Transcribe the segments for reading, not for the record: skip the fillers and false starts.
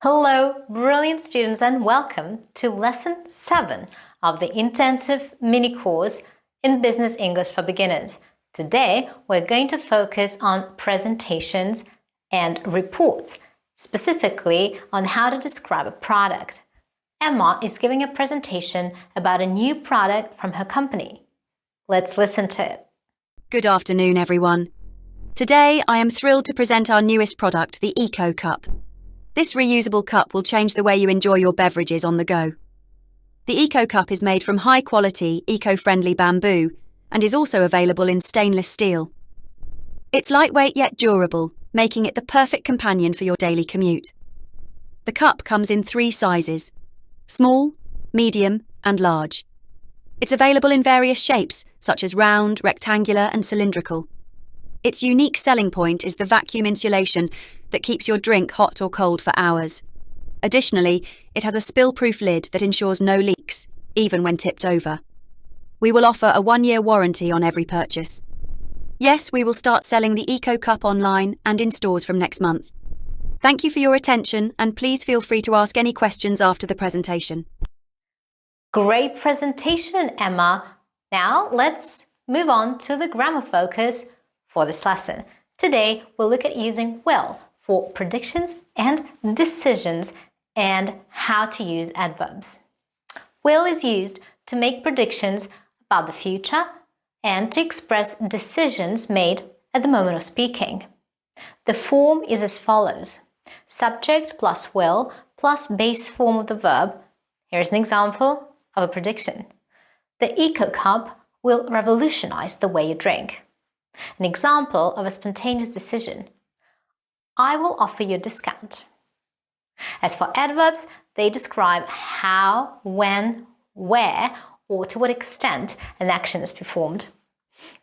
Hello, brilliant students, and welcome to Lesson 7 of the intensive mini course in Business English for Beginners. Today, we're going to focus on presentations and reports, specifically on how to describe a product. Emma is giving a presentation about a new product from her company. Let's listen to it. Good afternoon, everyone. Today, I am thrilled to present our newest product, the Eco Cup. This reusable cup will change the way you enjoy your beverages on the go. The Eco Cup is made from high-quality, eco-friendly bamboo and is also available in stainless steel. It's lightweight yet durable, making it the perfect companion for your daily commute. The cup comes in 3 sizes: small, medium, and large. It's available in various shapes, such as round, rectangular, and cylindrical. Its unique selling point is the vacuum insulation that keeps your drink hot or cold for hours. Additionally, it has a spill-proof lid that ensures no leaks, even when tipped over. We will offer a 1-year warranty on every purchase. Yes, we will start selling the Eco Cup online and in stores from next month. Thank you for your attention, and please feel free to ask any questions after the presentation. Great presentation, Emma. Now let's move on to the grammar focus for this lesson. Today, we'll look at using will for predictions and decisions and how to use adverbs. Will is used to make predictions about the future and to express decisions made at the moment of speaking. The form is as follows: subject plus will plus base form of the verb. Here's an example of a prediction. The Eco Cup will revolutionize the way you drink. An example of a spontaneous decision: I will offer you a discount. As for adverbs, they describe how, when, where, or to what extent an action is performed.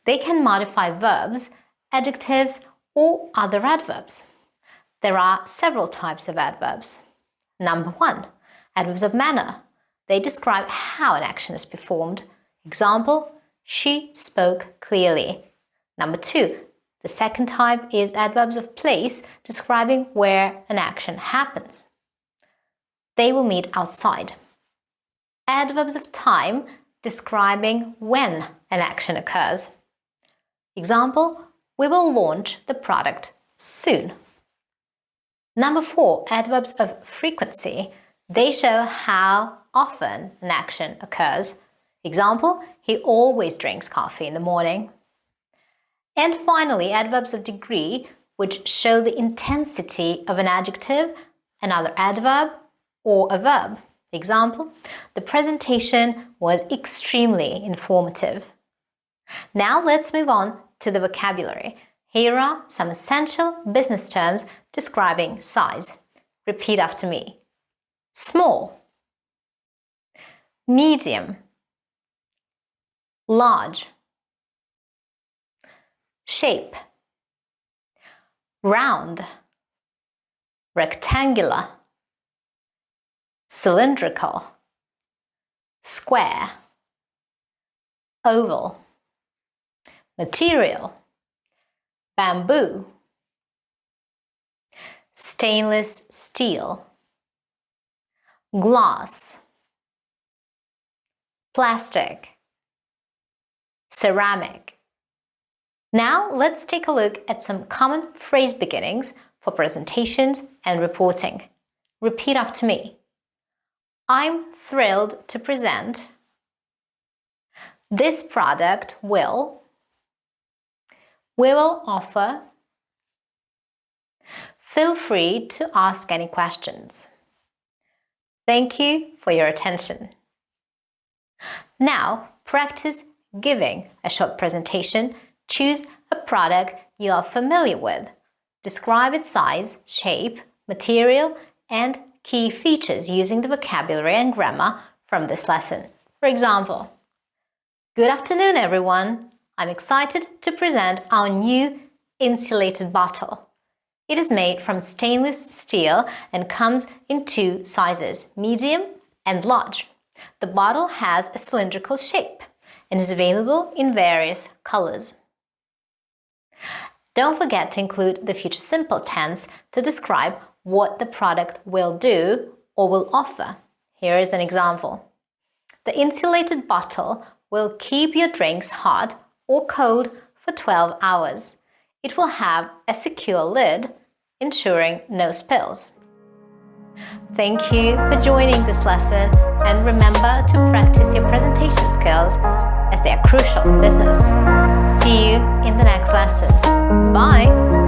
They can modify verbs, adjectives, or other adverbs. There are several types of adverbs. Number 1, adverbs of manner. They describe how an action is performed. Example, she spoke clearly. Number 2, the second type is adverbs of place, describing where an action happens. They will meet outside. Adverbs of time, describing when an action occurs. Example, we will launch the product soon. Number 4, adverbs of frequency. They show how often an action occurs. Example, he always drinks coffee in the morning. And finally, adverbs of degree, which show the intensity of an adjective, another adverb, or a verb. Example, the presentation was extremely informative. Now let's move on to the vocabulary. Here are some essential business terms describing size. Repeat after me. Small, medium, large, shape, round, rectangular, cylindrical, square, oval, material, bamboo, stainless steel, glass, plastic, ceramic. Now let's take a look at some common phrase beginnings for presentations and reporting. Repeat after me. I'm thrilled to present. This product will. We will offer. Feel free to ask any questions. Thank you for your attention. Now practice giving a short presentation. Choose a product you are familiar with. Describe its size, shape, material, and key features using the vocabulary and grammar from this lesson. For example, good afternoon, everyone. I'm excited to present our new insulated bottle. It is made from stainless steel and comes in 2 sizes, medium and large. The bottle has a cylindrical shape and is available in various colors. Don't forget to include the future simple tense to describe what the product will do or will offer. Here is an example. The insulated bottle will keep your drinks hot or cold for 12 hours. It will have a secure lid, ensuring no spills. Thank you for joining this lesson, and remember to practice your presentation skills as they are crucial in business. See you in the next lesson. Bye!